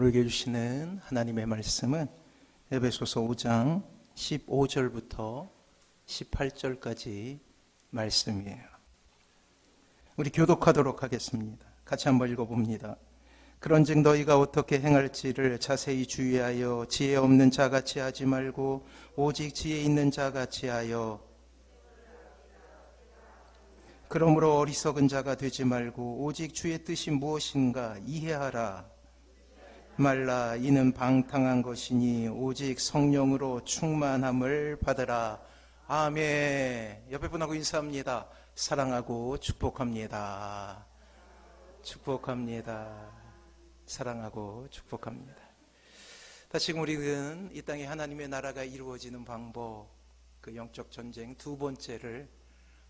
오늘에게 주시는 하나님의 말씀은 에베소서 5장 15절부터 18절까지 말씀이에요. 우리 교독하도록 하겠습니다. 같이 한번 읽어봅니다. 그런즉 너희가 어떻게 행할지를 자세히 주의하여 지혜 없는 자같이 하지 말고 오직 지혜 있는 자같이 하여, 그러므로 어리석은 자가 되지 말고 오직 주의 뜻이 무엇인가 이해하라. 말라. 이는 방탕한 것이니 오직 성령으로 충만함을 받으라. 아멘. 옆에 분하고 인사합니다. 사랑하고 축복합니다. 축복합니다. 사랑하고 축복합니다. 다시금 우리는 이 땅에 하나님의 나라가 이루어지는 방법, 그 영적 전쟁 두 번째를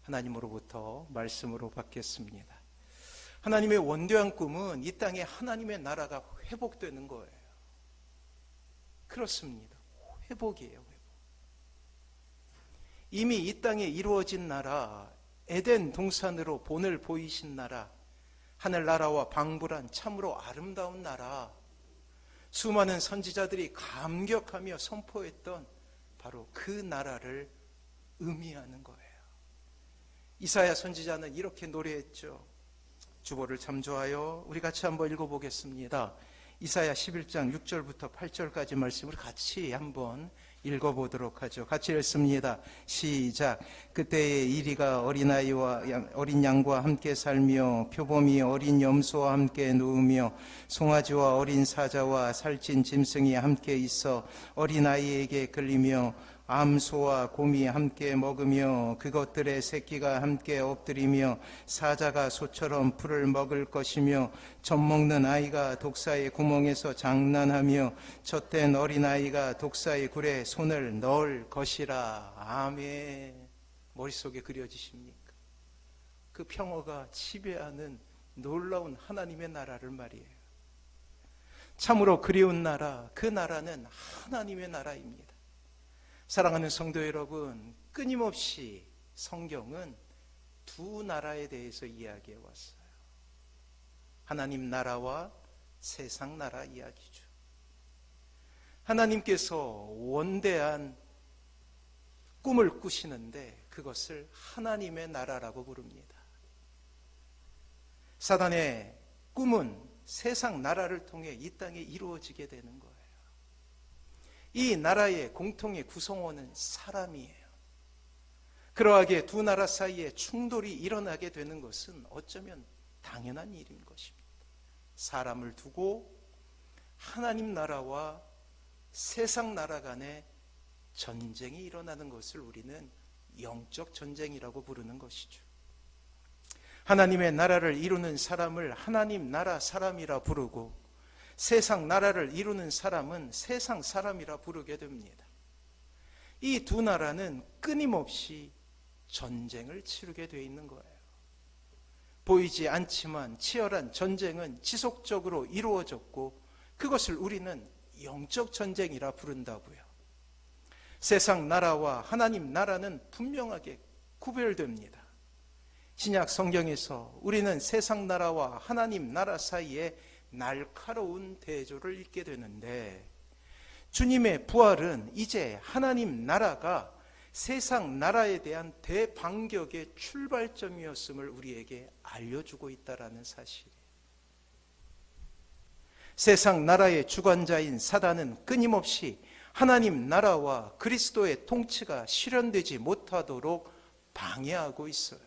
하나님으로부터 말씀으로 받겠습니다. 하나님의 원대한 꿈은 이 땅에 하나님의 나라가 회복되는 거예요. 그렇습니다. 회복이에요. 회복. 이미 이 땅에 이루어진 나라, 에덴 동산으로 본을 보이신 나라, 하늘나라와 방불한 참으로 아름다운 나라, 수많은 선지자들이 감격하며 선포했던 바로 그 나라를 의미하는 거예요. 이사야 선지자는 이렇게 노래했죠. 주보를 참조하여 우리 같이 한번 읽어보겠습니다. 이사야 11장 6절부터 8절까지 말씀을 같이 한번 읽어보도록 하죠. 같이 읽습니다. 시작. 그때에 이리가 어린아이와 어린 양과 함께 살며 표범이 어린 염소와 함께 누우며 송아지와 어린 사자와 살찐 짐승이 함께 있어 어린아이에게 끌리며 암소와 곰이 함께 먹으며 그것들의 새끼가 함께 엎드리며 사자가 소처럼 풀을 먹을 것이며 젖먹는 아이가 독사의 구멍에서 장난하며 젖된 어린아이가 독사의 굴에 손을 넣을 것이라. 아멘. 머릿속에 그려지십니까? 그 평화가 지배하는 놀라운 하나님의 나라를 말이에요. 참으로 그리운 나라, 그 나라는 하나님의 나라입니다. 사랑하는 성도 여러분, 끊임없이 성경은 두 나라에 대해서 이야기해 왔어요. 하나님 나라와 세상 나라 이야기죠. 하나님께서 원대한 꿈을 꾸시는데 그것을 하나님의 나라라고 부릅니다. 사단의 꿈은 세상 나라를 통해 이 땅에 이루어지게 되는 거예요. 이 나라의 공통의 구성원은 사람이에요. 그러하게 두 나라 사이에 충돌이 일어나게 되는 것은 어쩌면 당연한 일인 것입니다. 사람을 두고 하나님 나라와 세상 나라 간의 전쟁이 일어나는 것을 우리는 영적 전쟁이라고 부르는 것이죠. 하나님의 나라를 이루는 사람을 하나님 나라 사람이라 부르고 세상 나라를 이루는 사람은 세상 사람이라 부르게 됩니다. 이 두 나라는 끊임없이 전쟁을 치르게 되어 있는 거예요. 보이지 않지만 치열한 전쟁은 지속적으로 이루어졌고 그것을 우리는 영적 전쟁이라 부른다고요. 세상 나라와 하나님 나라는 분명하게 구별됩니다. 신약 성경에서 우리는 세상 나라와 하나님 나라 사이에 날카로운 대조를 읽게 되는데, 주님의 부활은 이제 하나님 나라가 세상 나라에 대한 대반격의 출발점이었음을 우리에게 알려주고 있다는 사실이에요. 세상 나라의 주관자인 사단은 끊임없이 하나님 나라와 그리스도의 통치가 실현되지 못하도록 방해하고 있어요.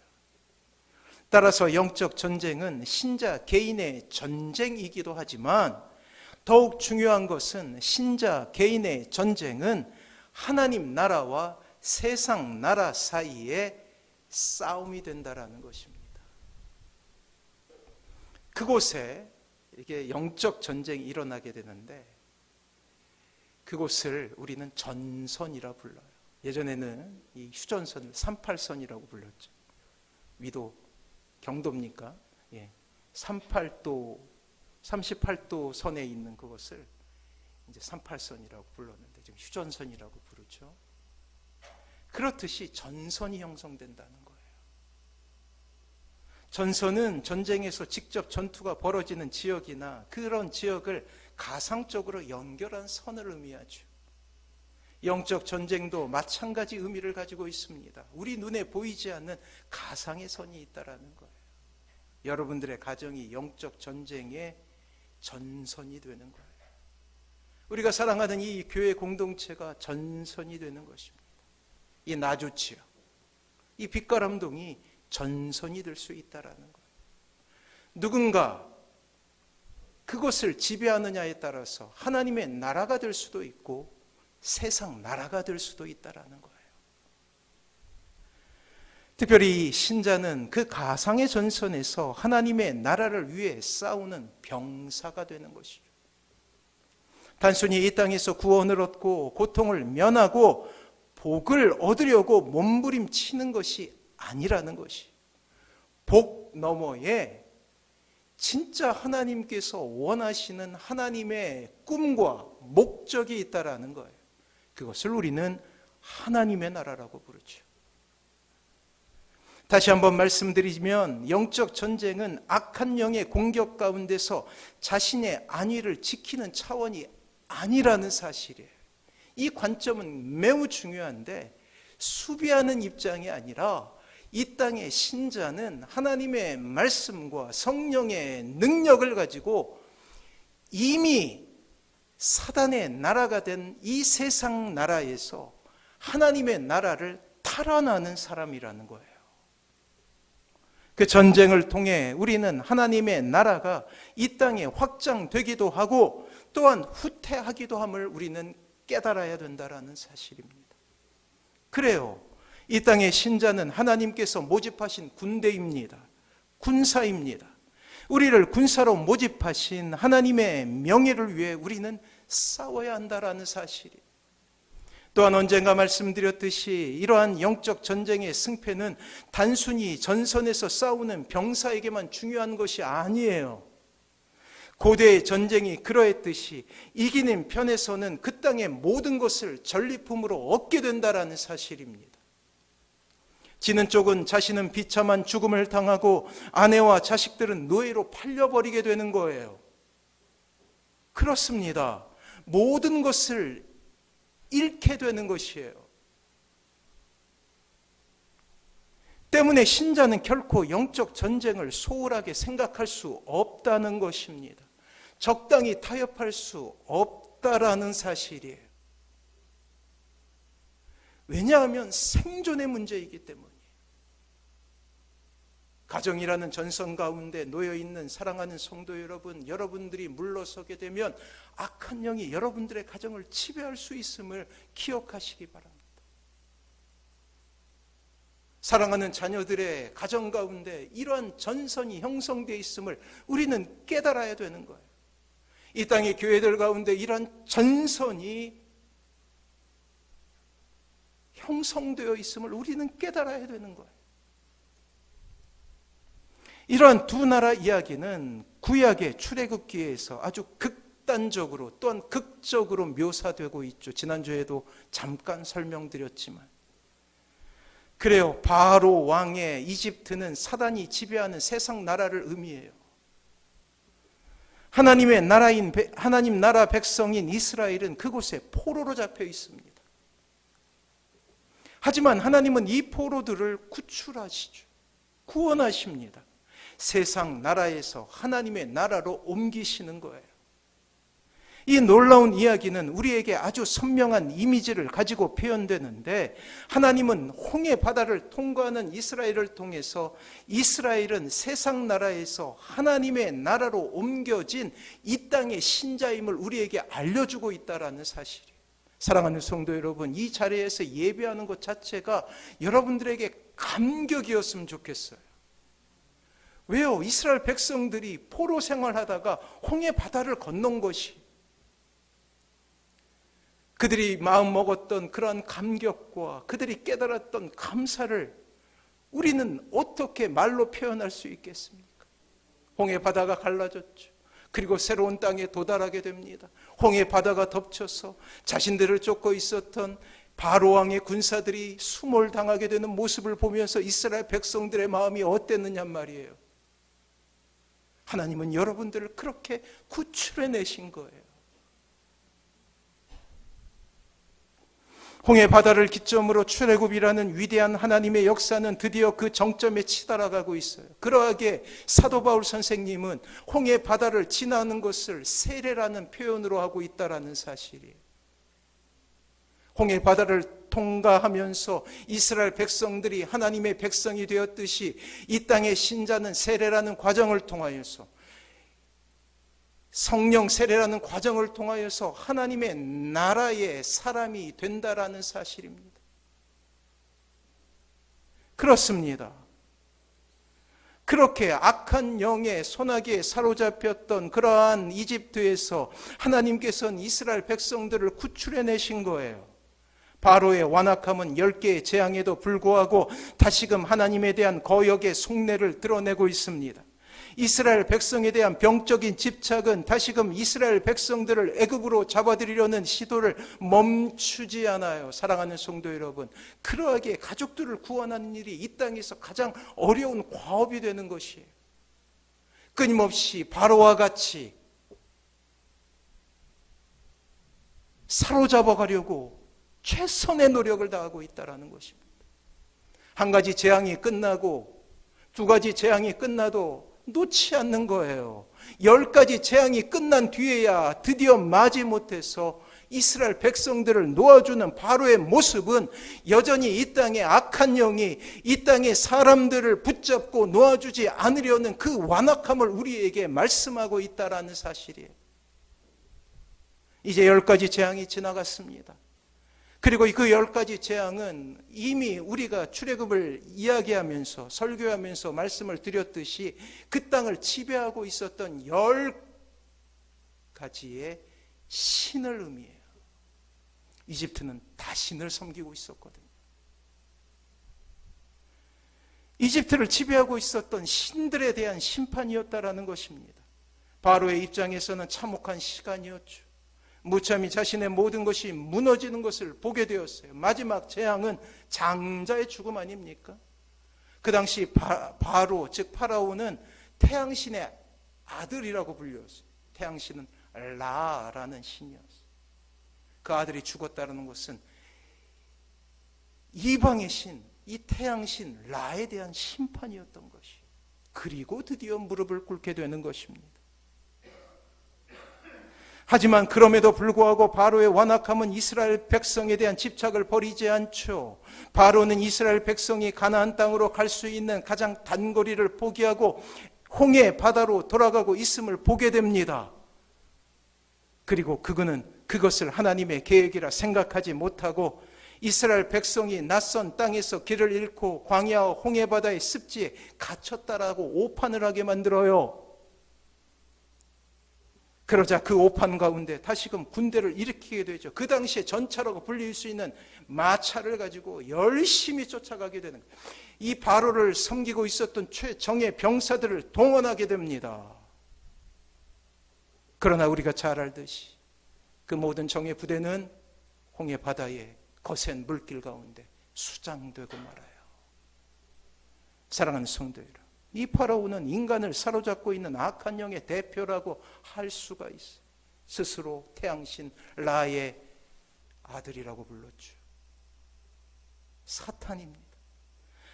따라서 영적 전쟁은 신자 개인의 전쟁이기도 하지만 더욱 중요한 것은 신자 개인의 전쟁은 하나님 나라와 세상 나라 사이에 싸움이 된다는 것입니다. 그곳에 이렇게 영적 전쟁이 일어나게 되는데 그곳을 우리는 전선이라 불러요. 예전에는 이 휴전선을 38선이라고 불렀죠. 위도 경도입니까? 예. 38도 선에 있는 그것을 이제 38선이라고 불렀는데 지금 휴전선이라고 부르죠. 그렇듯이 전선이 형성된다는 거예요. 전선은 전쟁에서 직접 전투가 벌어지는 지역이나 그런 지역을 가상적으로 연결한 선을 의미하죠. 영적 전쟁도 마찬가지 의미를 가지고 있습니다. 우리 눈에 보이지 않는 가상의 선이 있다라는 거예요. 여러분들의 가정이 영적 전쟁의 전선이 되는 거예요. 우리가 사랑하는 이 교회 공동체가 전선이 되는 것입니다. 이 나주치역, 이 빛가람동이 전선이 될 수 있다라는 거예요. 누군가 그것을 지배하느냐에 따라서 하나님의 나라가 될 수도 있고 세상 나라가 될 수도 있다라는 거예요. 특별히 신자는 그 가상의 전선에서 하나님의 나라를 위해 싸우는 병사가 되는 것이죠. 단순히 이 땅에서 구원을 얻고 고통을 면하고 복을 얻으려고 몸부림치는 것이 아니라는 것이, 복 너머에 진짜 하나님께서 원하시는 하나님의 꿈과 목적이 있다라는 거예요. 그것을 우리는 하나님의 나라라고 부르죠. 다시 한번 말씀드리면 영적 전쟁은 악한 영의 공격 가운데서 자신의 안위를 지키는 차원이 아니라는 사실이에요. 이 관점은 매우 중요한데, 수비하는 입장이 아니라 이 땅의 신자는 하나님의 말씀과 성령의 능력을 가지고 이미 사단의 나라가 된 이 세상 나라에서 하나님의 나라를 탈환하는 사람이라는 거예요. 그 전쟁을 통해 우리는 하나님의 나라가 이 땅에 확장되기도 하고 또한 후퇴하기도 함을 우리는 깨달아야 된다는 사실입니다. 그래요, 이 땅의 신자는 하나님께서 모집하신 군대입니다. 군사입니다. 우리를 군사로 모집하신 하나님의 명예를 위해 우리는 싸워야 한다는 사실이. 또한 언젠가 말씀드렸듯이 이러한 영적 전쟁의 승패는 단순히 전선에서 싸우는 병사에게만 중요한 것이 아니에요. 고대의 전쟁이 그러했듯이 이기는 편에서는 그 땅의 모든 것을 전리품으로 얻게 된다는 사실입니다. 지는 쪽은 자신은 비참한 죽음을 당하고 아내와 자식들은 노예로 팔려버리게 되는 거예요. 그렇습니다. 모든 것을 잃게 되는 것이에요. 때문에 신자는 결코 영적 전쟁을 소홀하게 생각할 수 없다는 것입니다. 적당히 타협할 수 없다라는 사실이에요. 왜냐하면 생존의 문제이기 때문이에요. 가정이라는 전선 가운데 놓여있는 사랑하는 성도 여러분, 여러분들이 물러서게 되면 악한 영이 여러분들의 가정을 지배할 수 있음을 기억하시기 바랍니다. 사랑하는 자녀들의 가정 가운데 이러한 전선이 형성되어 있음을 우리는 깨달아야 되는 거예요. 이 땅의 교회들 가운데 이러한 전선이 형성되어 있음을 우리는 깨달아야 되는 거예요. 이러한 두 나라 이야기는 구약의 출애굽기에서 아주 극단적으로 또한 극적으로 묘사되고 있죠. 지난주에도 잠깐 설명드렸지만, 그래요, 바로 왕의 이집트는 사단이 지배하는 세상 나라를 의미해요. 하나님의 나라인 하나님 나라 백성인 이스라엘은 그곳에 포로로 잡혀 있습니다. 하지만 하나님은 이 포로들을 구출하시죠. 구원하십니다. 세상 나라에서 하나님의 나라로 옮기시는 거예요. 이 놀라운 이야기는 우리에게 아주 선명한 이미지를 가지고 표현되는데, 하나님은 홍해 바다를 통과하는 이스라엘을 통해서 이스라엘은 세상 나라에서 하나님의 나라로 옮겨진 이 땅의 신자임을 우리에게 알려주고 있다는 사실이에요. 사랑하는 성도 여러분, 이 자리에서 예배하는 것 자체가 여러분들에게 감격이었으면 좋겠어요. 왜요? 이스라엘 백성들이 포로 생활하다가 홍해 바다를 건넌 것이, 그들이 마음 먹었던 그러한 감격과 그들이 깨달았던 감사를 우리는 어떻게 말로 표현할 수 있겠습니까? 홍해 바다가 갈라졌죠. 그리고 새로운 땅에 도달하게 됩니다. 홍해 바다가 덮쳐서 자신들을 쫓고 있었던 바로 왕의 군사들이 수몰당하게 되는 모습을 보면서 이스라엘 백성들의 마음이 어땠느냐 말이에요. 하나님은 여러분들을 그렇게 구출해내신 거예요. 홍해 바다를 기점으로 출애굽이라는 위대한 하나님의 역사는 드디어 그 정점에 치달아가고 있어요. 그러하게 사도 바울 선생님은 홍해 바다를 지나는 것을 세례라는 표현으로 하고 있다는 사실이에요. 홍해 바다를 통과하면서 이스라엘 백성들이 하나님의 백성이 되었듯이 이 땅의 신자는 세례라는 과정을 통하여서, 성령 세례라는 과정을 통하여서 하나님의 나라의 사람이 된다라는 사실입니다. 그렇습니다. 그렇게 악한 영의 손아귀에 사로잡혔던 그러한 이집트에서 하나님께서는 이스라엘 백성들을 구출해내신 거예요. 바로의 완악함은 10개의 재앙에도 불구하고 다시금 하나님에 대한 거역의 속내를 드러내고 있습니다. 이스라엘 백성에 대한 병적인 집착은 다시금 이스라엘 백성들을 애굽으로 잡아들이려는 시도를 멈추지 않아요. 사랑하는 성도 여러분, 그러하게 가족들을 구원하는 일이 이 땅에서 가장 어려운 과업이 되는 것이에요. 끊임없이 바로와 같이 사로잡아 가려고 최선의 노력을 다하고 있다는 것입니다. 한 가지 재앙이 끝나고 두 가지 재앙이 끝나도 놓지 않는 거예요. 10가지 재앙이 끝난 뒤에야 드디어 마지못해서 이스라엘 백성들을 놓아주는 바로의 모습은 여전히 이 땅의 악한 영이 이 땅의 사람들을 붙잡고 놓아주지 않으려는 그 완악함을 우리에게 말씀하고 있다는 사실이에요. 이제 10가지 재앙이 지나갔습니다. 그리고 그 10가지 재앙은 이미 우리가 출애굽을 이야기하면서 설교하면서 말씀을 드렸듯이 그 땅을 지배하고 있었던 10가지의 신을 의미해요. 이집트는 다 신을 섬기고 있었거든요. 이집트를 지배하고 있었던 신들에 대한 심판이었다라는 것입니다. 바로의 입장에서는 참혹한 시간이었죠. 무참히 자신의 모든 것이 무너지는 것을 보게 되었어요. 마지막 재앙은 장자의 죽음 아닙니까? 그 당시 바로 즉 파라오는 태양신의 아들이라고 불렸어요. 태양신은 라라는 신이었어요. 그 아들이 죽었다는 것은 이방의 신, 이 태양신 라에 대한 심판이었던 것이에요. 그리고 드디어 무릎을 꿇게 되는 것입니다. 하지만 그럼에도 불구하고 바로의 완악함은 이스라엘 백성에 대한 집착을 버리지 않죠. 바로는 이스라엘 백성이 가나안 땅으로 갈 수 있는 가장 단거리를 포기하고 홍해 바다로 돌아가고 있음을 보게 됩니다. 그리고 그는 그것을 하나님의 계획이라 생각하지 못하고 이스라엘 백성이 낯선 땅에서 길을 잃고 광야와 홍해 바다의 습지에 갇혔다라고 오판을 하게 만들어요. 그러자 그 오판 가운데 다시금 군대를 일으키게 되죠. 그 당시에 전차라고 불릴 수 있는 마차를 가지고 열심히 쫓아가게 되는 거예요. 이 바로를 섬기고 있었던 최정예 병사들을 동원하게 됩니다. 그러나 우리가 잘 알듯이 그 모든 정예 부대는 홍해 바다의 거센 물길 가운데 수장되고 말아요. 사랑하는 성도 여러분, 이 파라오는 인간을 사로잡고 있는 악한 영의 대표라고 할 수가 있어요. 스스로 태양신 라의 아들이라고 불렀죠. 사탄입니다.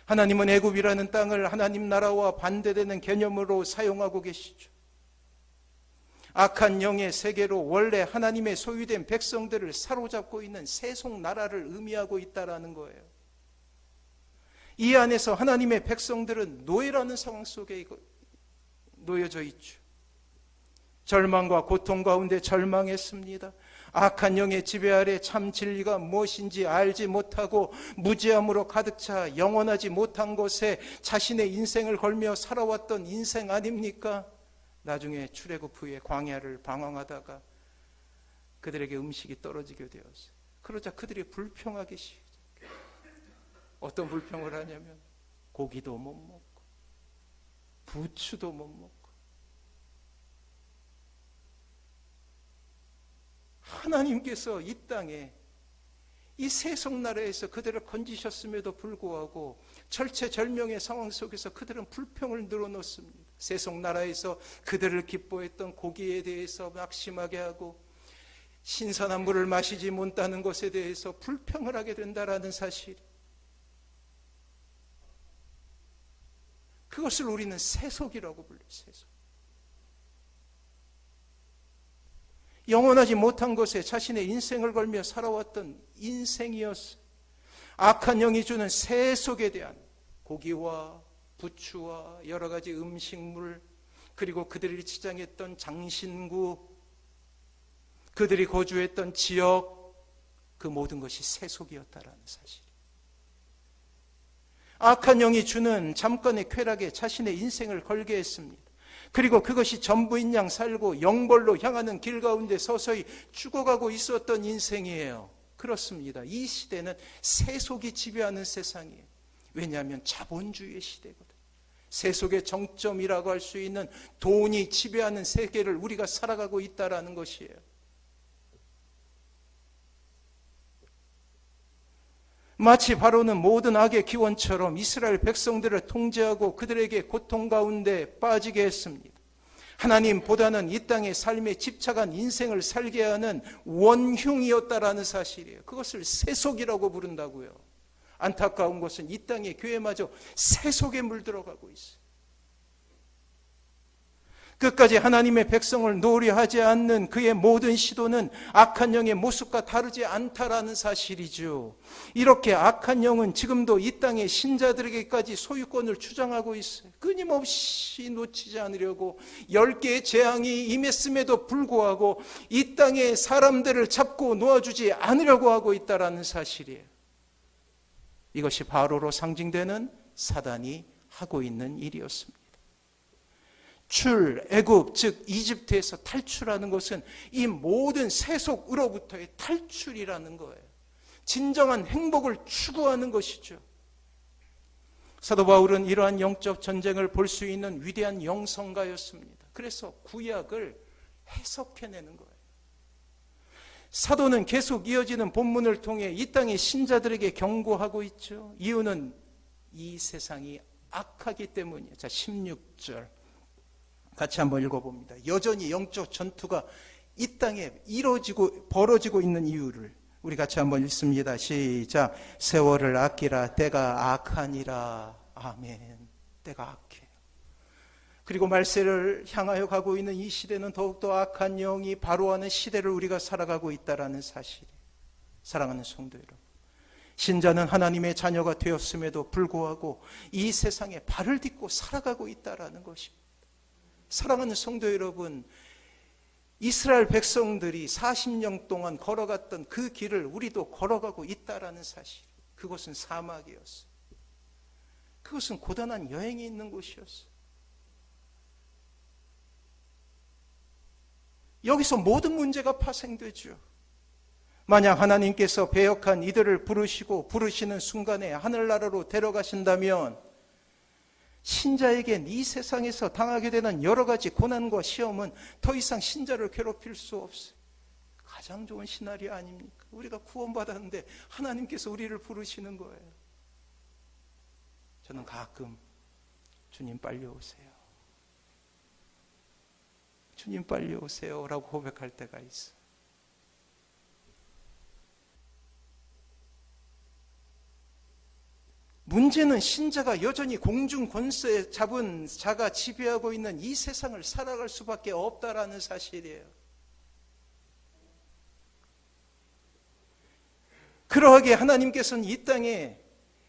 하나님은 애굽이라는 땅을 하나님 나라와 반대되는 개념으로 사용하고 계시죠. 악한 영의 세계로 원래 하나님의 소유된 백성들을 사로잡고 있는 세속 나라를 의미하고 있다는 거예요. 이 안에서 하나님의 백성들은 노예라는 상황 속에 놓여져 있죠. 절망과 고통 가운데 절망했습니다. 악한 영의 지배 아래 참 진리가 무엇인지 알지 못하고 무지함으로 가득 차 영원하지 못한 곳에 자신의 인생을 걸며 살아왔던 인생 아닙니까? 나중에 출애굽 후에 광야를 방황하다가 그들에게 음식이 떨어지게 되었어요. 그러자 그들이 불평하기 시작해요. 어떤 불평을 하냐면 고기도 못 먹고 부추도 못 먹고 하나님께서 이 땅에 이 세속나라에서 그들을 건지셨음에도 불구하고 절체절명의 상황 속에서 그들은 불평을 늘어놓습니다. 세속 나라에서 그들을 기뻐했던 고기에 대해서 낙심하게 하고 신선한 물을 마시지 못하는 것에 대해서 불평을 하게 된다라는 사실, 그것을 우리는 세속이라고 불러요. 세속. 영원하지 못한 것에 자신의 인생을 걸며 살아왔던 인생이었어요. 악한 영이 주는 세속에 대한 고기와 부추와 여러 가지 음식물, 그리고 그들이 치장했던 장신구, 그들이 거주했던 지역, 그 모든 것이 세속이었다라는 사실. 악한 영이 주는 잠깐의 쾌락에 자신의 인생을 걸게 했습니다. 그리고 그것이 전부인 양 살고 영벌로 향하는 길 가운데 서서히 죽어가고 있었던 인생이에요. 그렇습니다. 이 시대는 세속이 지배하는 세상이에요. 왜냐하면 자본주의의 시대거든요. 세속의 정점이라고 할 수 있는 돈이 지배하는 세계를 우리가 살아가고 있다는 것이에요. 마치 바로는 모든 악의 기원처럼 이스라엘 백성들을 통제하고 그들에게 고통 가운데 빠지게 했습니다. 하나님보다는 이 땅의 삶에 집착한 인생을 살게 하는 원흉이었다라는 사실이에요. 그것을 세속이라고 부른다고요. 안타까운 것은 이 땅의 교회마저 세속에 물들어가고 있어요. 끝까지 하나님의 백성을 노려하지 않는 그의 모든 시도는 악한 영의 모습과 다르지 않다라는 사실이죠. 이렇게 악한 영은 지금도 이 땅의 신자들에게까지 소유권을 주장하고 있어요. 끊임없이 놓치지 않으려고 10개의 재앙이 임했음에도 불구하고 이 땅의 사람들을 잡고 놓아주지 않으려고 하고 있다라는 사실이에요. 이것이 바로로 상징되는 사단이 하고 있는 일이었습니다. 애굽, 즉 이집트에서 탈출하는 것은 이 모든 세속으로부터의 탈출이라는 거예요. 진정한 행복을 추구하는 것이죠. 사도 바울은 이러한 영적 전쟁을 볼 수 있는 위대한 영성가였습니다. 그래서 구약을 해석해내는 거예요. 사도는 계속 이어지는 본문을 통해 이 땅의 신자들에게 경고하고 있죠. 이유는 이 세상이 악하기 때문이에요. 자, 16절 같이 한번 읽어봅니다. 여전히 영적 전투가 이 땅에 벌어지고 있는 이유를 우리 같이 한번 읽습니다. 시작. 세월을 아끼라. 때가 악하니라. 아멘. 때가 악해요. 그리고 말세를 향하여 가고 있는 이 시대는 더욱더 악한 영이 바로하는 시대를 우리가 살아가고 있다는 사실이에요. 사랑하는 성도 여러분, 신자는 하나님의 자녀가 되었음에도 불구하고 이 세상에 발을 딛고 살아가고 있다는 것입니다. 사랑하는 성도 여러분, 이스라엘 백성들이 40년 동안 걸어갔던 그 길을 우리도 걸어가고 있다는 사실, 그것은 사막이었어요. 그것은 고단한 여행이 있는 곳이었어요. 여기서 모든 문제가 파생되죠. 만약 하나님께서 배역한 이들을 부르시는 순간에 하늘나라로 데려가신다면 신자에겐 이 세상에서 당하게 되는 여러 가지 고난과 시험은 더 이상 신자를 괴롭힐 수 없어요. 가장 좋은 시나리오 아닙니까? 우리가 구원받았는데 하나님께서 우리를 부르시는 거예요. 저는 가끔 주님 빨리 오세요. 주님 빨리 오세요 라고 고백할 때가 있어요. 문제는 신자가 여전히 공중 권세 잡은 자가 지배하고 있는 이 세상을 살아갈 수밖에 없다라는 사실이에요. 그러하게 하나님께서는 이 땅에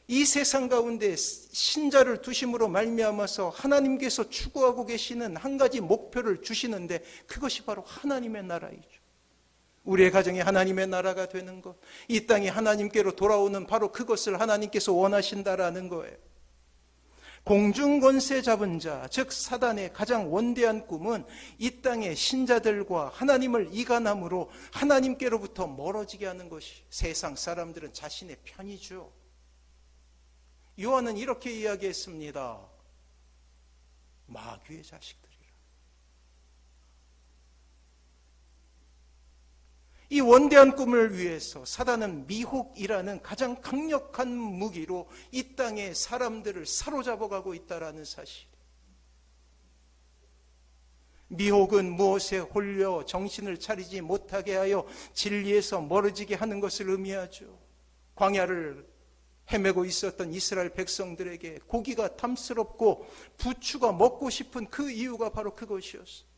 이 세상 가운데 신자를 두심으로 말미암아서 하나님께서 추구하고 계시는 한 가지 목표를 주시는데 그것이 바로 하나님의 나라이죠. 우리의 가정이 하나님의 나라가 되는 것, 이 땅이 하나님께로 돌아오는 바로 그것을 하나님께서 원하신다라는 거예요. 공중권세 잡은 자, 즉 사단의 가장 원대한 꿈은 이 땅의 신자들과 하나님을 이간함으로 하나님께로부터 멀어지게 하는 것이, 세상 사람들은 자신의 편이죠. 요한은 이렇게 이야기했습니다. 마귀의 자식들. 이 원대한 꿈을 위해서 사단은 미혹이라는 가장 강력한 무기로 이 땅의 사람들을 사로잡아가고 있다는 사실. 미혹은 무엇에 홀려 정신을 차리지 못하게 하여 진리에서 멀어지게 하는 것을 의미하죠. 광야를 헤매고 있었던 이스라엘 백성들에게 고기가 탐스럽고 부추가 먹고 싶은 그 이유가 바로 그것이었어요.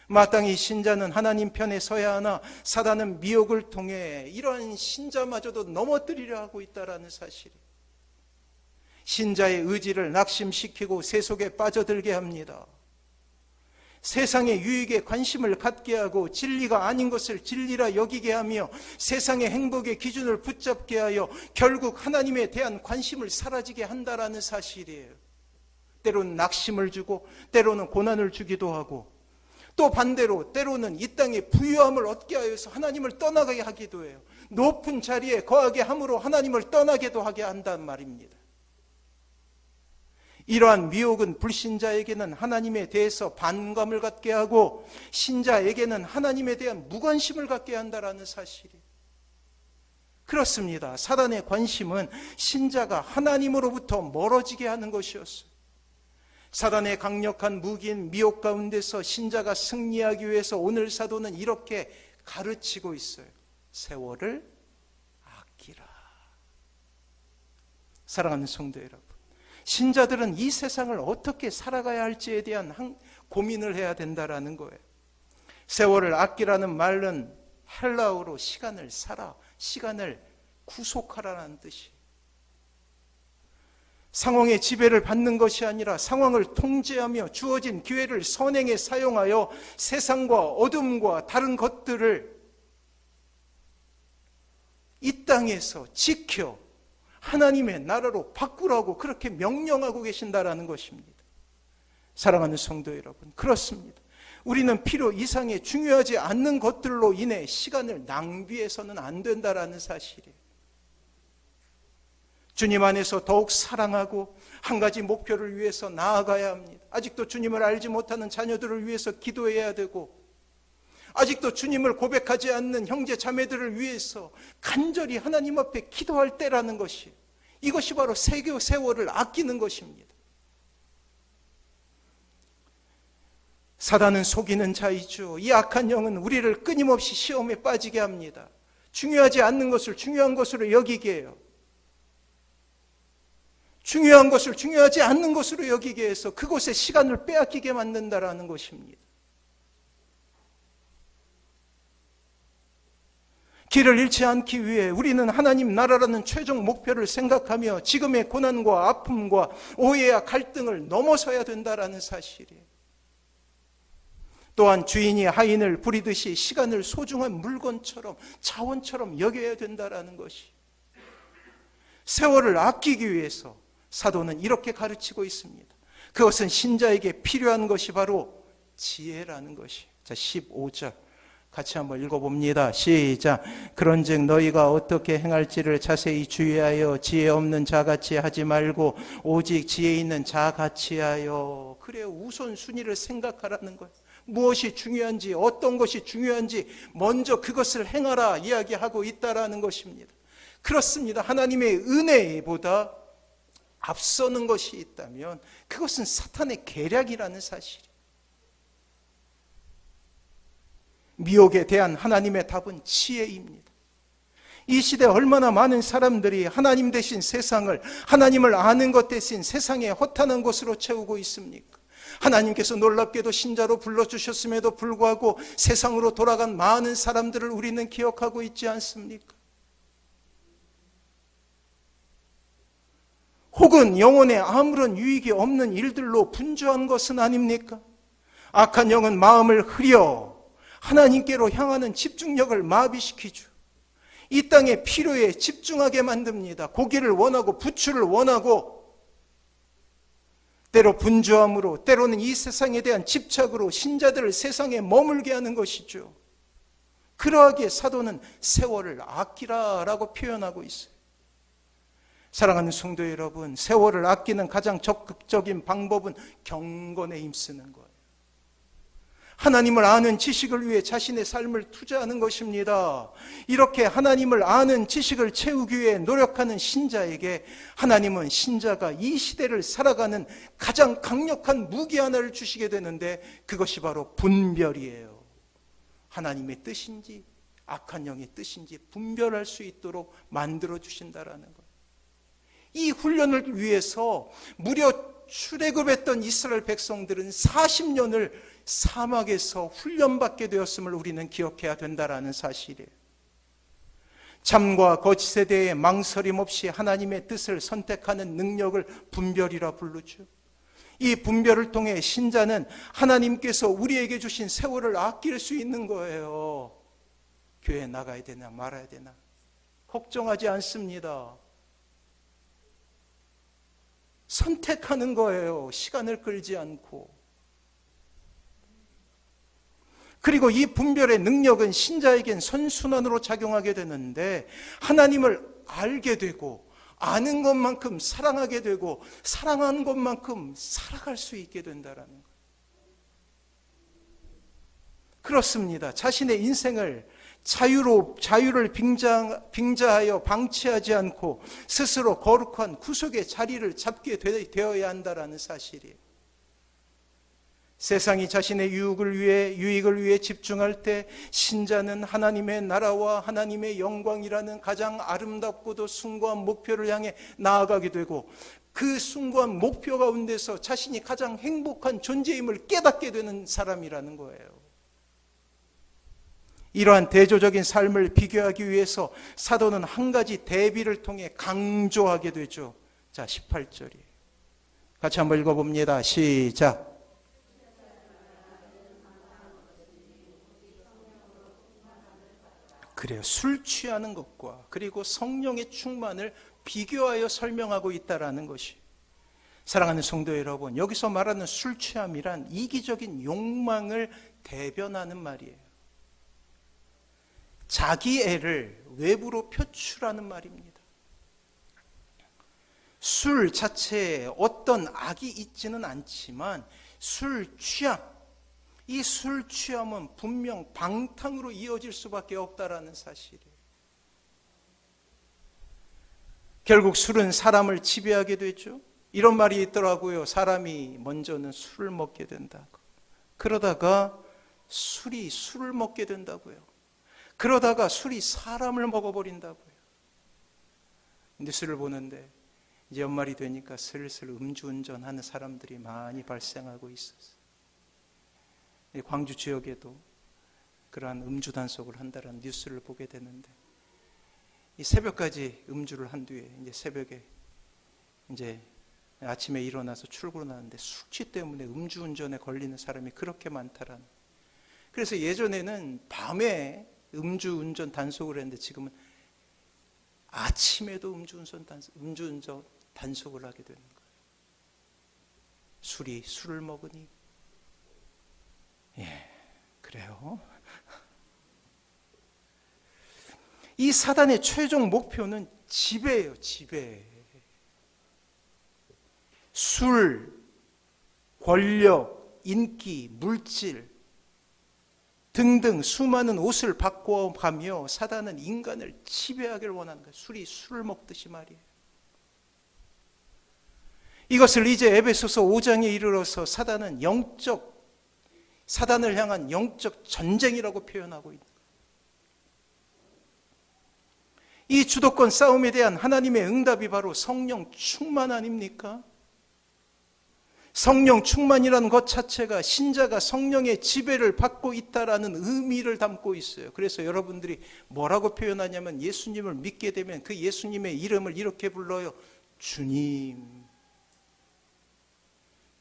마땅히 신자는 하나님 편에 서야 하나 사단은 미혹을 통해 이러한 신자마저도 넘어뜨리려 하고 있다는 사실이에요. 신자의 의지를 낙심시키고 세속에 빠져들게 합니다. 세상의 유익에 관심을 갖게 하고 진리가 아닌 것을 진리라 여기게 하며 세상의 행복의 기준을 붙잡게 하여 결국 하나님에 대한 관심을 사라지게 한다는 사실이에요. 때로는 낙심을 주고 때로는 고난을 주기도 하고 또 반대로 때로는 이 땅에 부유함을 얻게 하여서 하나님을 떠나게 하기도 해요. 높은 자리에 거하게 함으로 하나님을 떠나게도 하게 한단 말입니다. 이러한 미혹은 불신자에게는 하나님에 대해서 반감을 갖게 하고 신자에게는 하나님에 대한 무관심을 갖게 한다는 사실이에요. 그렇습니다. 사단의 관심은 신자가 하나님으로부터 멀어지게 하는 것이었어요. 사단의 강력한 무기인 미혹 가운데서 신자가 승리하기 위해서 오늘 사도는 이렇게 가르치고 있어요. 세월을 아끼라. 사랑하는 성도 여러분, 신자들은 이 세상을 어떻게 살아가야 할지에 대한 고민을 해야 된다는 거예요. 세월을 아끼라는 말은 헬라어로 시간을 살아, 시간을 구속하라는 뜻이에요. 상황의 지배를 받는 것이 아니라 상황을 통제하며 주어진 기회를 선행에 사용하여 세상과 어둠과 다른 것들을 이 땅에서 지켜 하나님의 나라로 바꾸라고 그렇게 명령하고 계신다라는 것입니다. 사랑하는 성도 여러분, 그렇습니다. 우리는 필요 이상의 중요하지 않는 것들로 인해 시간을 낭비해서는 안 된다라는 사실이에요. 주님 안에서 더욱 사랑하고 한 가지 목표를 위해서 나아가야 합니다. 아직도 주님을 알지 못하는 자녀들을 위해서 기도해야 되고 아직도 주님을 고백하지 않는 형제 자매들을 위해서 간절히 하나님 앞에 기도할 때라는 것이, 이것이 바로 세월을 아끼는 것입니다. 사단은 속이는 자이죠. 이 악한 영은 우리를 끊임없이 시험에 빠지게 합니다. 중요하지 않는 것을 중요한 것으로 여기게 해요. 중요한 것을 중요하지 않는 것으로 여기게 해서 그곳에 시간을 빼앗기게 만든다라는 것입니다. 길을 잃지 않기 위해 우리는 하나님 나라라는 최종 목표를 생각하며 지금의 고난과 아픔과 오해와 갈등을 넘어서야 된다라는 사실이에요. 또한 주인이 하인을 부리듯이 시간을 소중한 물건처럼 자원처럼 여겨야 된다라는 것이, 세월을 아끼기 위해서 사도는 이렇게 가르치고 있습니다. 그것은 신자에게 필요한 것이 바로 지혜라는 것이. 자, 15절 같이 한번 읽어봅니다. 시작. 그런즉 너희가 어떻게 행할지를 자세히 주의하여 지혜 없는 자같이 하지 말고 오직 지혜 있는 자같이 하여. 그래요, 우선순위를 생각하라는 거예요. 무엇이 중요한지, 어떤 것이 중요한지 먼저 그것을 행하라 이야기하고 있다라는 것입니다. 그렇습니다. 하나님의 은혜보다 앞서는 것이 있다면 그것은 사탄의 계략이라는 사실이에요. 미혹에 대한 하나님의 답은 지혜입니다. 이 시대 얼마나 많은 사람들이 하나님 대신 세상을, 하나님을 아는 것 대신 세상의 허탄한 것으로 채우고 있습니까? 하나님께서 놀랍게도 신자로 불러주셨음에도 불구하고 세상으로 돌아간 많은 사람들을 우리는 기억하고 있지 않습니까? 혹은 영혼에 아무런 유익이 없는 일들로 분주한 것은 아닙니까? 악한 영은 마음을 흐려 하나님께로 향하는 집중력을 마비시키죠. 이 땅의 필요에 집중하게 만듭니다. 고기를 원하고 부추를 원하고, 때로 분주함으로, 때로는 이 세상에 대한 집착으로 신자들을 세상에 머물게 하는 것이죠. 그러하기에 사도는 세월을 아끼라라고 표현하고 있어요. 사랑하는 성도 여러분, 세월을 아끼는 가장 적극적인 방법은 경건에 힘쓰는 거예요. 하나님을 아는 지식을 위해 자신의 삶을 투자하는 것입니다. 이렇게 하나님을 아는 지식을 채우기 위해 노력하는 신자에게 하나님은 신자가 이 시대를 살아가는 가장 강력한 무기 하나를 주시게 되는데, 그것이 바로 분별이에요. 하나님의 뜻인지 악한 영의 뜻인지 분별할 수 있도록 만들어 주신다라는 거예요. 이 훈련을 위해서 무려 출애굽했던 이스라엘 백성들은 40년을 사막에서 훈련받게 되었음을 우리는 기억해야 된다라는 사실이에요. 참과 거짓에 대해 망설임 없이 하나님의 뜻을 선택하는 능력을 분별이라 부르죠. 이 분별을 통해 신자는 하나님께서 우리에게 주신 세월을 아낄 수 있는 거예요. 교회 나가야 되나 말아야 되나 걱정하지 않습니다. 선택하는 거예요. 시간을 끌지 않고. 그리고 이 분별의 능력은 신자에겐 선순환으로 작용하게 되는데, 하나님을 알게 되고 아는 것만큼 사랑하게 되고 사랑하는 것만큼 살아갈 수 있게 된다는 거예요. 그렇습니다. 자신의 인생을 자유를 빙자하여 방치하지 않고 스스로 거룩한 구속의 자리를 잡게 되어야 한다는 사실이에요. 세상이 자신의 유익을 위해 집중할 때 신자는 하나님의 나라와 하나님의 영광이라는 가장 아름답고도 숭고한 목표를 향해 나아가게 되고, 그 숭고한 목표 가운데서 자신이 가장 행복한 존재임을 깨닫게 되는 사람이라는 거예요. 이러한 대조적인 삶을 비교하기 위해서 사도는 한 가지 대비를 통해 강조하게 되죠. 자, 18절이에요. 같이 한번 읽어봅니다. 시작. 그래요. 술 취하는 것과 그리고 성령의 충만을 비교하여 설명하고 있다라는 것이, 사랑하는 성도 여러분, 여기서 말하는 술 취함이란 이기적인 욕망을 대변하는 말이에요. 자기애를 외부로 표출하는 말입니다. 술 자체에 어떤 악이 있지는 않지만 술 취함, 이 술 취함은 분명 방탕으로 이어질 수밖에 없다라는 사실이에요. 결국 술은 사람을 지배하게 되죠. 이런 말이 있더라고요. 사람이 먼저는 술을 먹게 된다고. 그러다가 술이 술을 먹게 된다고요. 그러다가 술이 사람을 먹어버린다고요. 뉴스를 보는데 이제 연말이 되니까 슬슬 음주운전하는 사람들이 많이 발생하고 있었어요. 광주 지역에도 그러한 음주 단속을 한다는 뉴스를 보게 되는데, 이 새벽까지 음주를 한 뒤에 이제 새벽에 이제 아침에 일어나서 출근하는데 숙취 때문에 음주운전에 걸리는 사람이 그렇게 많다라는. 그래서 예전에는 밤에 음주운전 단속을 했는데 지금은 아침에도 음주운전 단속을 하게 되는 거예요. 술을 먹으니. 예, 그래요. 이 사단의 최종 목표는 지배예요, 지배. 술, 권력, 인기, 물질 등등 수많은 옷을 바꿔가며 사단은 인간을 지배하기를 원하는 거예요. 술을 먹듯이 말이에요. 이것을 이제 에베소서 5장에 이르러서 사단을 향한 영적 전쟁이라고 표현하고 있는 거예요. 이 주도권 싸움에 대한 하나님의 응답이 바로 성령 충만 아닙니까? 성령 충만이라는 것 자체가 신자가 성령의 지배를 받고 있다라는 의미를 담고 있어요. 그래서 여러분들이 뭐라고 표현하냐면, 예수님을 믿게 되면 그 예수님의 이름을 이렇게 불러요. 주님.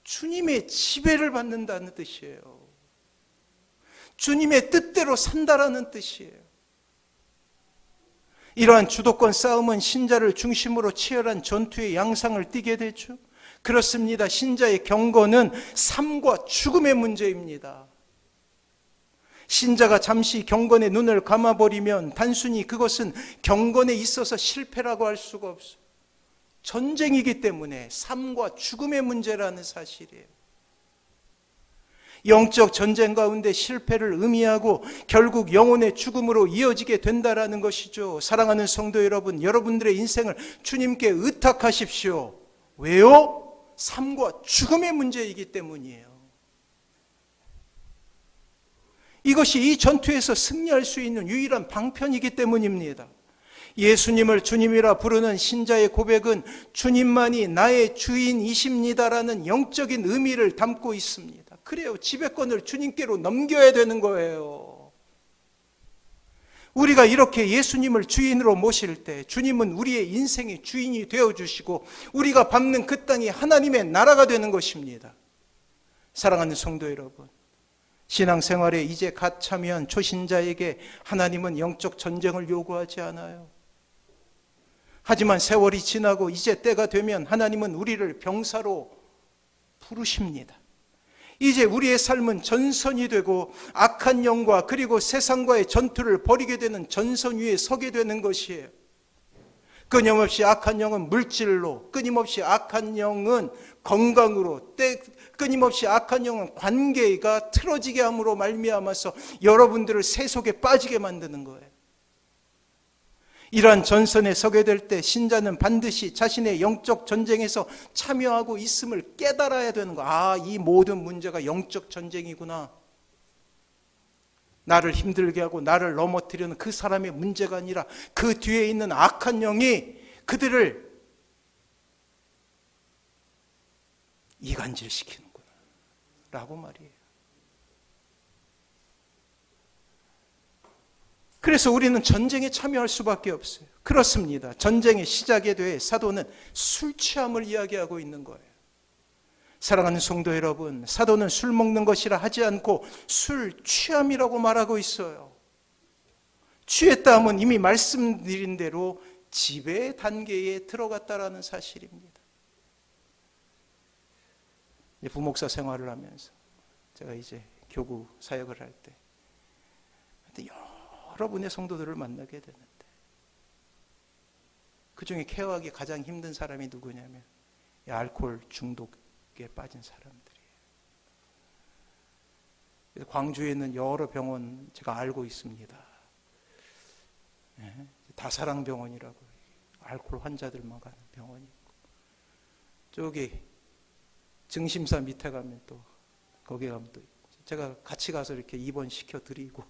주님의 지배를 받는다는 뜻이에요. 주님의 뜻대로 산다라는 뜻이에요. 이러한 주도권 싸움은 신자를 중심으로 치열한 전투의 양상을 띠게 되죠. 그렇습니다. 신자의 경건은 삶과 죽음의 문제입니다. 신자가 잠시 경건의 눈을 감아버리면 단순히 그것은 경건에 있어서 실패라고 할 수가 없어요. 전쟁이기 때문에 삶과 죽음의 문제라는 사실이에요. 영적 전쟁 가운데 실패를 의미하고 결국 영혼의 죽음으로 이어지게 된다라는 것이죠. 사랑하는 성도 여러분, 여러분들의 인생을 주님께 의탁하십시오. 왜요? 삶과 죽음의 문제이기 때문이에요. 이것이 이 전투에서 승리할 수 있는 유일한 방편이기 때문입니다. 예수님을 주님이라 부르는 신자의 고백은 주님만이 나의 주인이십니다라는 영적인 의미를 담고 있습니다. 그래요. 지배권을 주님께로 넘겨야 되는 거예요. 우리가 이렇게 예수님을 주인으로 모실 때 주님은 우리의 인생의 주인이 되어주시고 우리가 밟는 그 땅이 하나님의 나라가 되는 것입니다. 사랑하는 성도 여러분, 신앙생활에 이제 갓 참여한 초신자에게 하나님은 영적 전쟁을 요구하지 않아요. 하지만 세월이 지나고 이제 때가 되면 하나님은 우리를 병사로 부르십니다. 이제 우리의 삶은 전선이 되고 악한 영과 그리고 세상과의 전투를 벌이게 되는 전선 위에 서게 되는 것이에요. 끊임없이 악한 영은 물질로, 끊임없이 악한 영은 건강으로, 끊임없이 악한 영은 관계가 틀어지게 함으로 말미암아서 여러분들을 세속에 빠지게 만드는 거예요. 이러한 전선에 서게 될 때 신자는 반드시 자신의 영적 전쟁에서 참여하고 있음을 깨달아야 되는 거야. 아, 이 모든 문제가 영적 전쟁이구나. 나를 힘들게 하고 나를 넘어뜨리는 그 사람의 문제가 아니라 그 뒤에 있는 악한 영이 그들을 이간질시키는구나 라고 말이에요. 그래서 우리는 전쟁에 참여할 수밖에 없어요. 그렇습니다. 전쟁의 시작에 대해 사도는 술 취함을 이야기하고 있는 거예요. 사랑하는 성도 여러분, 사도는 술 먹는 것이라 하지 않고 술 취함이라고 말하고 있어요. 취했다 하면 이미 말씀드린 대로 지배 단계에 들어갔다라는 사실입니다. 부목사 생활을 하면서 제가 이제 교구 사역을 할 때 여러분의 성도들을 만나게 되는데 그중에 케어하기 가장 힘든 사람이 누구냐면 알코올 중독에 빠진 사람들이에요. 그래서 광주에 있는 여러 병원 제가 알고 있습니다. 다사랑병원이라고 알코올 환자들만 가는 병원이 있고, 저기 증심사 밑에 가면 또 거기 가면 또 제가 같이 가서 이렇게 입원시켜 드리고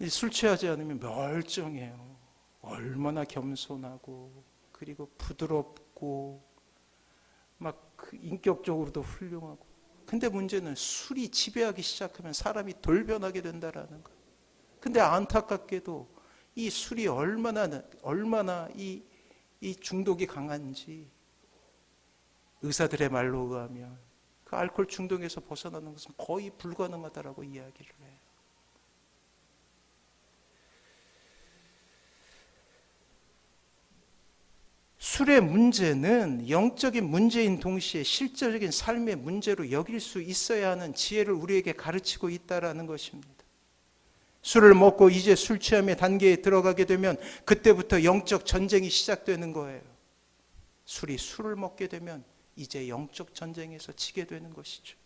술 취하지 않으면 멀쩡해요. 얼마나 겸손하고 그리고 부드럽고 막 인격적으로도 훌륭하고. 근데 문제는 술이 지배하기 시작하면 사람이 돌변하게 된다라는 거예요. 근데 안타깝게도 이 술이 얼마나 이 중독이 강한지 의사들의 말로 의하면 그 알코올 중독에서 벗어나는 것은 거의 불가능하다라고 이야기를 해요. 술의 문제는 영적인 문제인 동시에 실제적인 삶의 문제로 여길 수 있어야 하는 지혜를 우리에게 가르치고 있다는 것입니다. 술을 먹고 이제 술 취함의 단계에 들어가게 되면 그때부터 영적 전쟁이 시작되는 거예요. 술을 먹게 되면 이제 영적 전쟁에서 지게 되는 것이죠.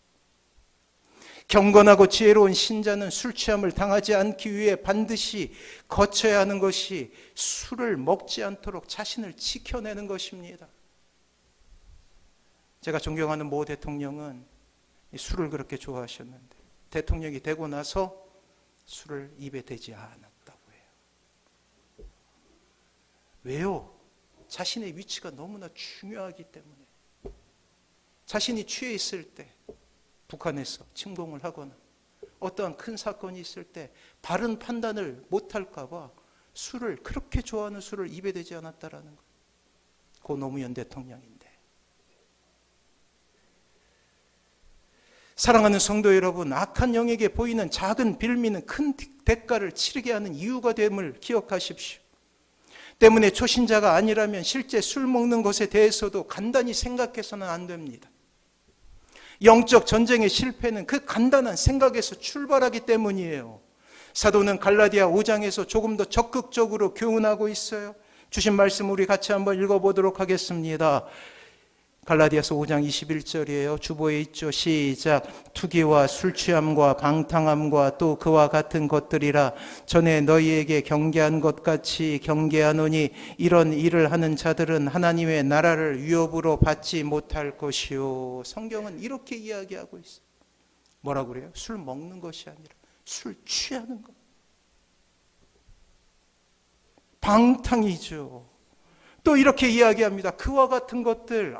경건하고 지혜로운 신자는 술 취함을 당하지 않기 위해 반드시 거쳐야 하는 것이 술을 먹지 않도록 자신을 지켜내는 것입니다. 제가 존경하는 모 대통령은 술을 그렇게 좋아하셨는데 대통령이 되고 나서 술을 입에 대지 않았다고 해요. 왜요? 자신의 위치가 너무나 중요하기 때문에. 자신이 취해 있을 때 북한에서 침공을 하거나 어떠한 큰 사건이 있을 때 바른 판단을 못할까 봐 그렇게 좋아하는 술을 입에 대지 않았다라는 거예요. 고 노무현 대통령인데. 사랑하는 성도 여러분, 악한 영에게 보이는 작은 빌미는 큰 대가를 치르게 하는 이유가 됨을 기억하십시오. 때문에 초신자가 아니라면 실제 술 먹는 것에 대해서도 간단히 생각해서는 안 됩니다. 영적 전쟁의 실패는 그 간단한 생각에서 출발하기 때문이에요. 사도는 갈라디아 5장에서 조금 더 적극적으로 교훈하고 있어요. 주신 말씀 우리 같이 한번 읽어보도록 하겠습니다. 갈라디아서 5장 21절이에요. 주보에 있죠. 시작. 투기와 술 취함과 방탕함과 또 그와 같은 것들이라. 전에 너희에게 경계한 것 같이 경계하노니 이런 일을 하는 자들은 하나님의 나라를 위협으로 받지 못할 것이요. 성경은 이렇게 이야기하고 있어요. 뭐라고 그래요? 술 먹는 것이 아니라 술 취하는 것. 방탕이죠. 또 이렇게 이야기합니다. 그와 같은 것들,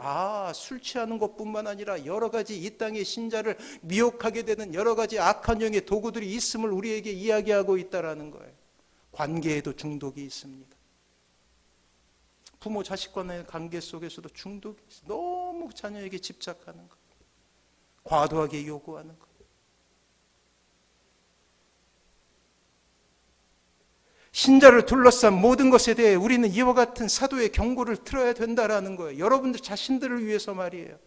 술 취하는 것뿐만 아니라 여러 가지 이 땅의 신자를 미혹하게 되는 여러 가지 악한 영의 도구들이 있음을 우리에게 이야기하고 있다는 거예요. 관계에도 중독이 있습니다. 부모 자식 간의 관계 속에서도 중독이 있어요. 너무 자녀에게 집착하는 것, 과도하게 요구하는 것. 신자를 둘러싼 모든 것에 대해 우리는 이와 같은 사도의 경고를 들어야 된다는 거예요. 여러분들 자신들을 위해서 말이에요.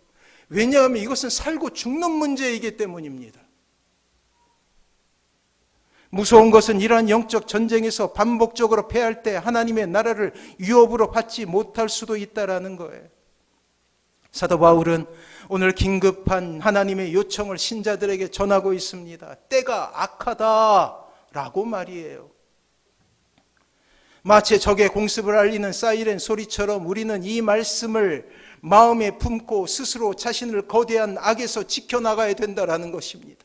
왜냐하면 이것은 살고 죽는 문제이기 때문입니다. 무서운 것은 이러한 영적 전쟁에서 반복적으로 패할 때 하나님의 나라를 위협으로 받지 못할 수도 있다는 거예요. 사도 바울은 오늘 긴급한 하나님의 요청을 신자들에게 전하고 있습니다. 때가 악하다라고 말이에요. 마치 적의 공습을 알리는 사이렌 소리처럼 우리는 이 말씀을 마음에 품고 스스로 자신을 거대한 악에서 지켜나가야 된다는 것입니다.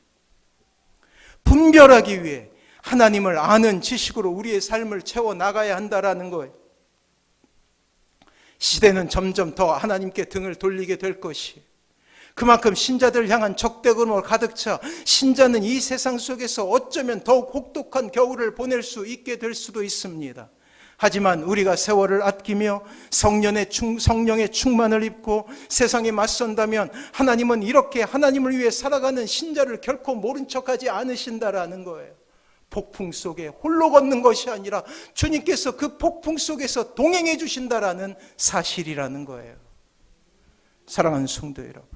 분별하기 위해 하나님을 아는 지식으로 우리의 삶을 채워나가야 한다는 거예요. 시대는 점점 더 하나님께 등을 돌리게 될 것이에요. 그만큼 신자들 향한 적대감으로 가득 차 신자는 이 세상 속에서 어쩌면 더욱 혹독한 겨울을 보낼 수 있게 될 수도 있습니다. 하지만 우리가 세월을 아끼며 성령의 충만을 입고 세상에 맞선다면 하나님은 이렇게 하나님을 위해 살아가는 신자를 결코 모른 척하지 않으신다라는 거예요. 폭풍 속에 홀로 걷는 것이 아니라 주님께서 그 폭풍 속에서 동행해 주신다라는 사실이라는 거예요. 사랑하는 성도 여러분,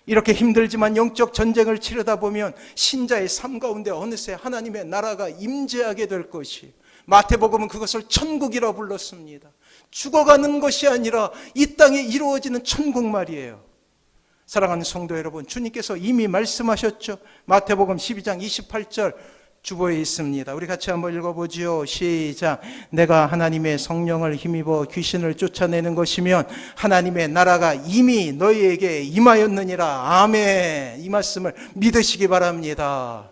이렇게 힘들지만 영적 전쟁을 치르다 보면 신자의 삶 가운데 어느새 하나님의 나라가 임재하게 될 것이, 마태복음은 그것을 천국이라고 불렀습니다. 죽어가는 것이 아니라 이 땅에 이루어지는 천국 말이에요. 사랑하는 성도 여러분, 주님께서 이미 말씀하셨죠. 마태복음 12장 28절 주보에 있습니다. 우리 같이 한번 읽어보지요. 시작. 내가 하나님의 성령을 힘입어 귀신을 쫓아내는 것이면 하나님의 나라가 이미 너희에게 임하였느니라. 아멘. 이 말씀을 믿으시기 바랍니다.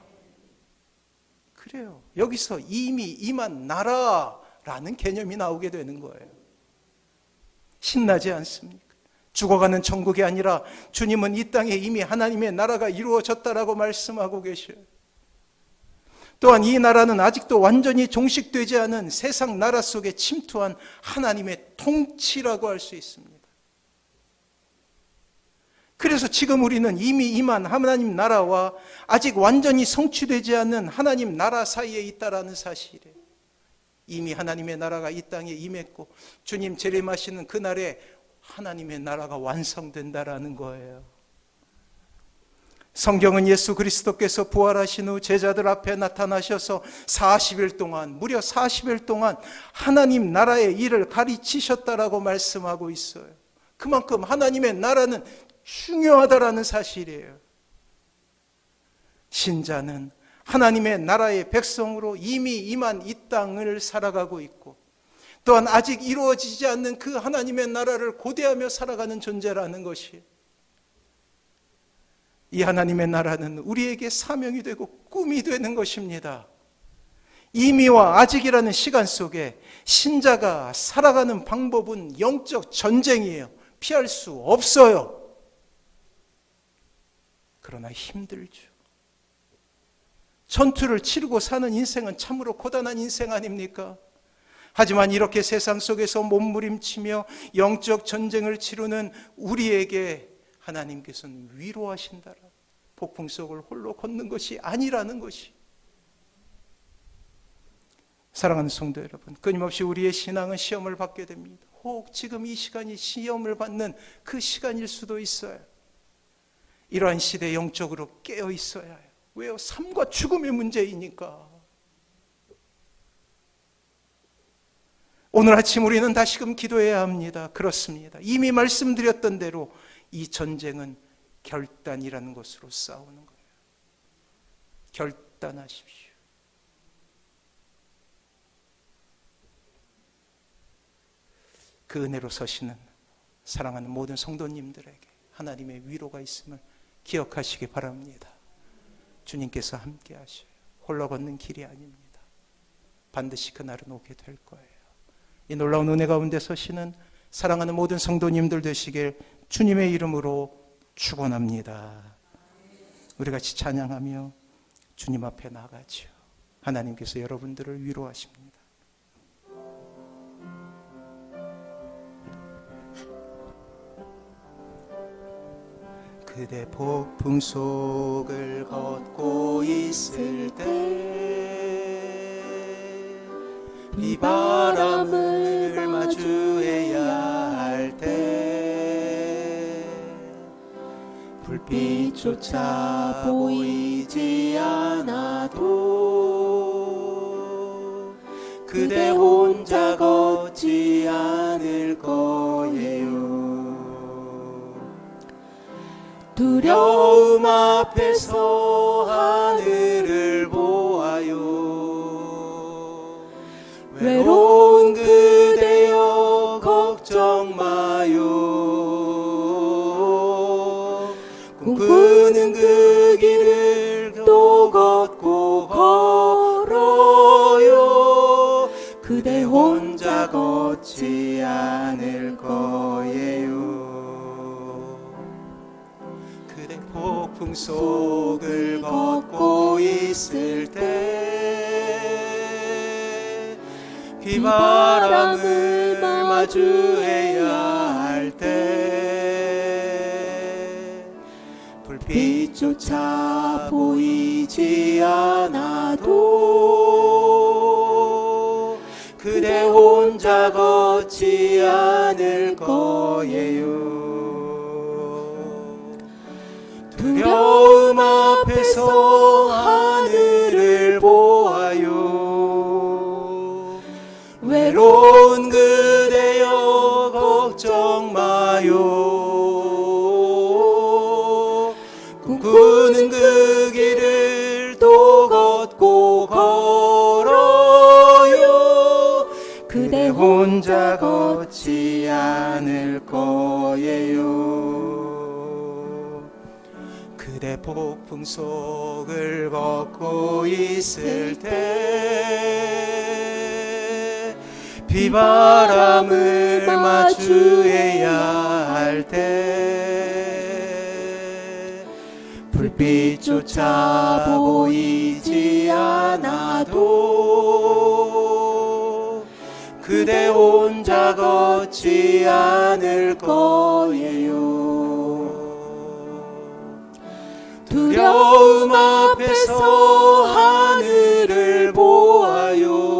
그래요. 여기서 이미 임한 나라라는 개념이 나오게 되는 거예요. 신나지 않습니까? 죽어가는 천국이 아니라 주님은 이 땅에 이미 하나님의 나라가 이루어졌다라고 말씀하고 계셔요. 또한 이 나라는 아직도 완전히 종식되지 않은 세상 나라 속에 침투한 하나님의 통치라고 할 수 있습니다. 그래서 지금 우리는 이미 임한 하나님 나라와 아직 완전히 성취되지 않는 하나님 나라 사이에 있다라는 사실이에요. 이미 하나님의 나라가 이 땅에 임했고 주님 재림하시는 그날에 하나님의 나라가 완성된다라는 거예요. 성경은 예수 그리스도께서 부활하신 후 제자들 앞에 나타나셔서 40일 동안, 무려 40일 동안 하나님 나라의 일을 가르치셨다라고 말씀하고 있어요. 그만큼 하나님의 나라는 중요하다라는 사실이에요. 신자는 하나님의 나라의 백성으로 이미 임한 이 땅을 살아가고 있고 또한 아직 이루어지지 않는 그 하나님의 나라를 고대하며 살아가는 존재라는 것이, 이 하나님의 나라는 우리에게 사명이 되고 꿈이 되는 것입니다. 이미와 아직이라는 시간 속에 신자가 살아가는 방법은 영적 전쟁이에요. 피할 수 없어요. 그러나 힘들죠. 전투를 치르고 사는 인생은 참으로 고단한 인생 아닙니까? 하지만 이렇게 세상 속에서 몸부림치며 영적 전쟁을 치르는 우리에게 하나님께서는 위로하신다라. 폭풍 속을 홀로 걷는 것이 아니라는 것이. 사랑하는 성도 여러분, 끊임없이 우리의 신앙은 시험을 받게 됩니다. 혹 지금 이 시간이 시험을 받는 그 시간일 수도 있어요. 이러한 시대에 영적으로 깨어 있어야 해요. 왜요? 삶과 죽음의 문제이니까. 오늘 아침 우리는 다시금 기도해야 합니다. 그렇습니다. 이미 말씀드렸던 대로 이 전쟁은 결단이라는 것으로 싸우는 거예요. 결단하십시오. 그 은혜로 서시는 사랑하는 모든 성도님들에게 하나님의 위로가 있음을 기억하시기 바랍니다. 주님께서 함께 하셔요. 홀로 걷는 길이 아닙니다. 반드시 그날은 오게 될 거예요. 이 놀라운 은혜 가운데 서시는 사랑하는 모든 성도님들 되시길 주님의 이름으로 축원합니다. 우리 같이 찬양하며 주님 앞에 나가죠. 하나님께서 여러분들을 위로하십니다. 그대 폭풍 속을 걷고 있을 때 비바람을 마주해야 할 때 불빛조차 보이지 않아도 그대 혼자 걷지 않을 거예요. 두려움 앞에서 하늘을 보아요. 외로운 그대여 걱정 마요. 꿈꾸는 그 길을 또 걷고 걸어요. 그대 혼자 걷지 않을 거예요. 폭풍 속을 걷고 있을 때 비바람을 마주해야 할 때 불빛조차 보이지 않아도 그대 혼자 걷지 않을 거예요. 두려움 앞에서 하늘을 보아요. 외로운 그대여 걱정 마요. 꿈꾸는 그 길을 또 걷고 걸어요. 그대 혼자 걷지 않을 거예요. 그대 폭풍 속을 걷고 있을 때 비바람을 마주해야 할 때 불빛조차 보이지 않아도 그대 혼자 걷지 않을 거예요. 두려움 앞에서 하늘을 보아요.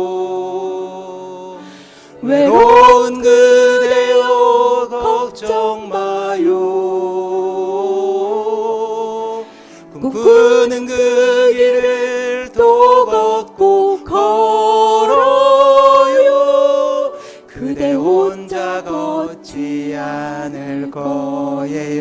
외로운 그대여 걱정 마요. 꿈꾸는 그